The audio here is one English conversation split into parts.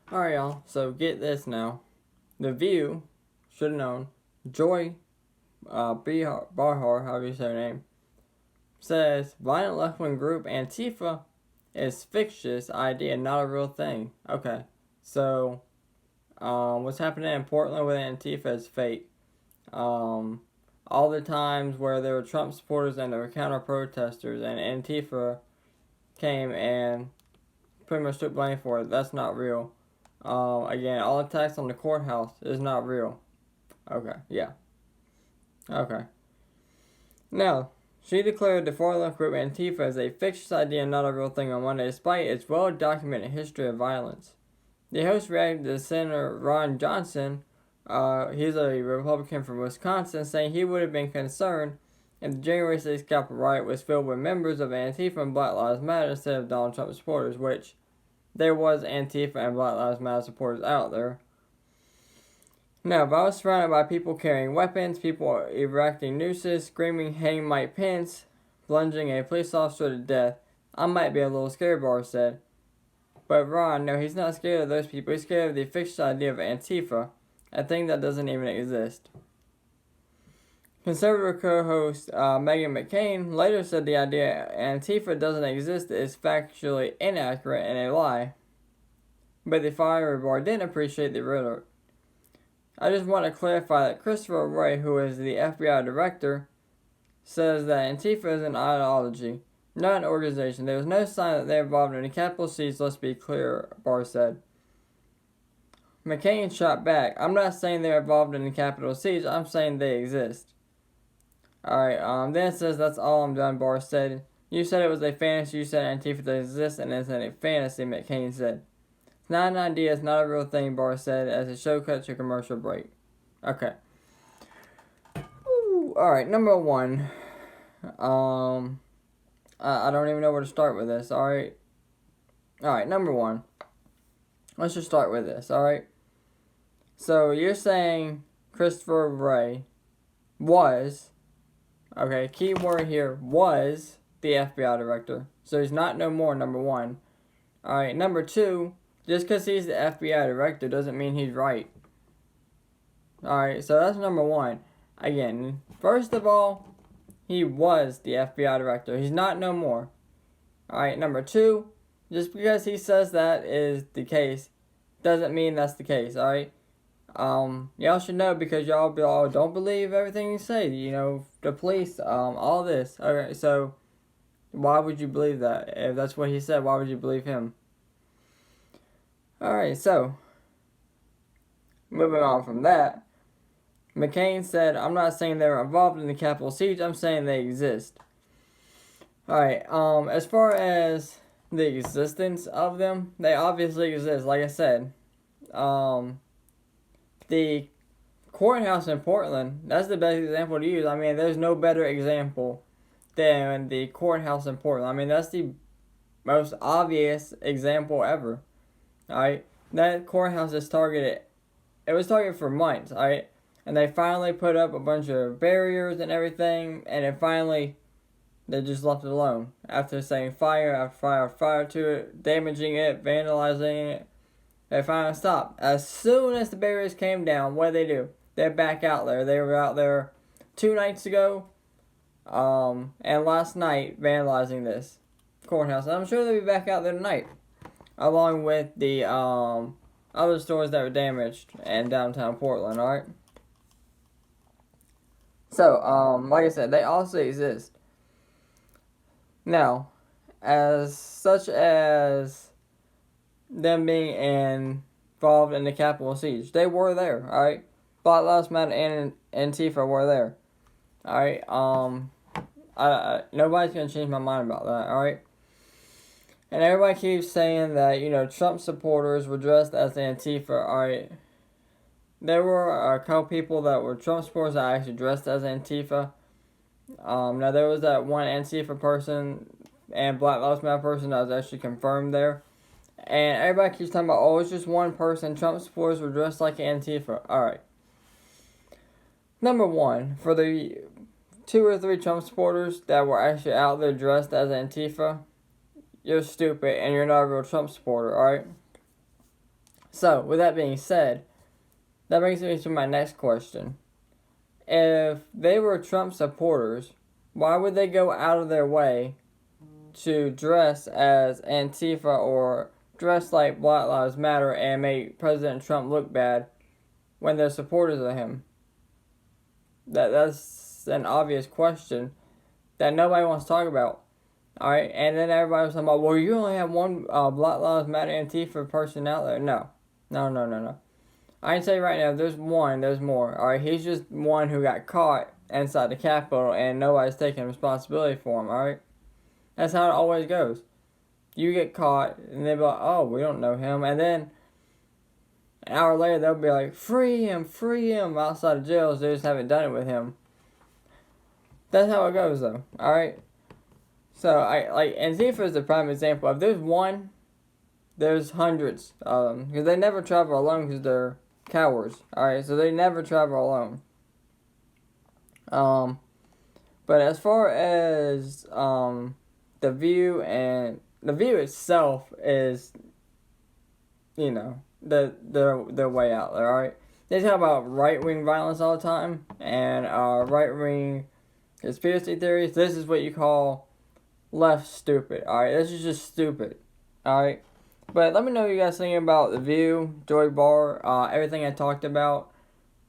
Alright, y'all, so get this now. The View should have known. Joy Behar, however you say her name, says violent left-wing group Antifa is fictitious idea, not a real thing. Okay, so what's happening in Portland with Antifa is fake. All the times where there were Trump supporters and there were counter protesters, and Antifa came and pretty much took blame for it. That's not real. Again, all attacks on the courthouse is not real. Okay, yeah. Okay. Now, she declared the far-left group Antifa as a fictitious idea and not a real thing on Monday, despite its well-documented history of violence. The host reacted to Senator Ron Johnson, he's a Republican from Wisconsin, saying he would have been concerned if the January 6th Capitol riot was filled with members of Antifa and Black Lives Matter instead of Donald Trump supporters, which there was Antifa and Black Lives Matter supporters out there. Now, if I was surrounded by people carrying weapons, people erecting nooses, screaming, "Hang Mike Pence," plunging a police officer to death, I might be a little scared, Barr said. But Ron, no, he's not scared of those people. He's scared of the fictitious idea of Antifa, a thing that doesn't even exist. Conservative co-host Meghan McCain later said the idea Antifa doesn't exist is factually inaccurate and a lie. But the fiery Barr didn't appreciate the rhetoric. I just want to clarify that Christopher Wray, who is the FBI director, says that Antifa is an ideology, not an organization. There was no sign that they're involved in the Capitol siege, let's be clear, Barr said. McCain shot back, "I'm not saying they're involved in the Capitol siege, I'm saying they exist." Alright, then it says, "That's all I'm done," Barr said. "You said it was a fantasy, you said Antifa doesn't exist, and it's a fantasy," McCain said. "It's not an idea, it's not a real thing," Barr said as the show cut to commercial break. Okay. Alright, number one. I don't even know where to start with this, alright? Alright, number one. Let's just start with this, alright? So, you're saying Christopher Wray was, okay, key word here, was the FBI director. So he's not no more, number one. Alright, number two, just because he's the FBI director doesn't mean he's right. Alright, so that's number one. Again, first of all, he was the FBI director. He's not no more. Alright, number two, just because he says that is the case, doesn't mean that's the case, alright? Y'all should know because y'all don't believe everything you say, you know, the police, all this. Okay, so why would you believe that? If that's what he said, why would you believe him? Alright, so moving on from that, McCain said, "I'm not saying they were involved in the Capitol siege, I'm saying they exist." Alright, as far as the existence of them, they obviously exist, like I said. The courthouse in Portland, that's the best example to use. I mean, there's no better example than the courthouse in Portland. I mean, that's the most obvious example ever. Alright, that courthouse is targeted. It was targeted for months, alright? And they finally put up a bunch of barriers and everything, and then finally they just left it alone. After saying fire after fire after fire to it, damaging it, vandalizing it, they finally stopped. As soon as the barriers came down, what did they do? They're back out there. They were out there 2 nights ago, and last night vandalizing this courthouse. And I'm sure they'll be back out there tonight, along with the other stores that were damaged in downtown Portland, alright? So, like I said, they also exist. Now, as such as them being involved in the Capitol siege, they were there, alright? Black Lives Matter and Antifa were there, alright? Nobody's gonna change my mind about that, alright? And everybody keeps saying that, you know, Trump supporters were dressed as Antifa, alright? There were a couple people that were Trump supporters that actually dressed as Antifa. Now there was that one Antifa person and Black Lives Matter person that was actually confirmed there. And everybody keeps talking about, oh, it's just one person. Trump supporters were dressed like Antifa. Alright. Number one, for the 2 or 3 Trump supporters that were actually out there dressed as Antifa, you're stupid and you're not a real Trump supporter, alright? So, with that being said, that brings me to my next question. If they were Trump supporters, why would they go out of their way to dress as Antifa or dress like Black Lives Matter and make President Trump look bad when they're supporters of him? That's an obvious question that nobody wants to talk about. Alright, and then everybody was talking about, well, you only have one Black Lives Matter Antifa person out there. No. I can tell you right now, there's one, there's more. Alright, he's just one who got caught inside the Capitol and nobody's taking responsibility for him, alright? That's how it always goes. You get caught and they'll be like, oh, we don't know him. And then an hour later, they'll be like, free him outside of jail. So they just haven't done it with him. That's how it goes, though. Alright? So, Antifa is the prime example. If there's one, there's hundreds of them. Because they never travel alone because they're cowards. Alright? So they never travel alone. But as far as, the View itself is, their way out there, alright? They talk about right-wing violence all the time, and right-wing conspiracy theories. This is what you call left stupid, alright? This is just stupid, alright? But let me know what you guys think about The View, Joy Behar, everything I talked about.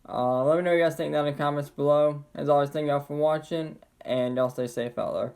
Let me know what you guys think down in the comments below. As always, thank y'all for watching, and y'all stay safe out there.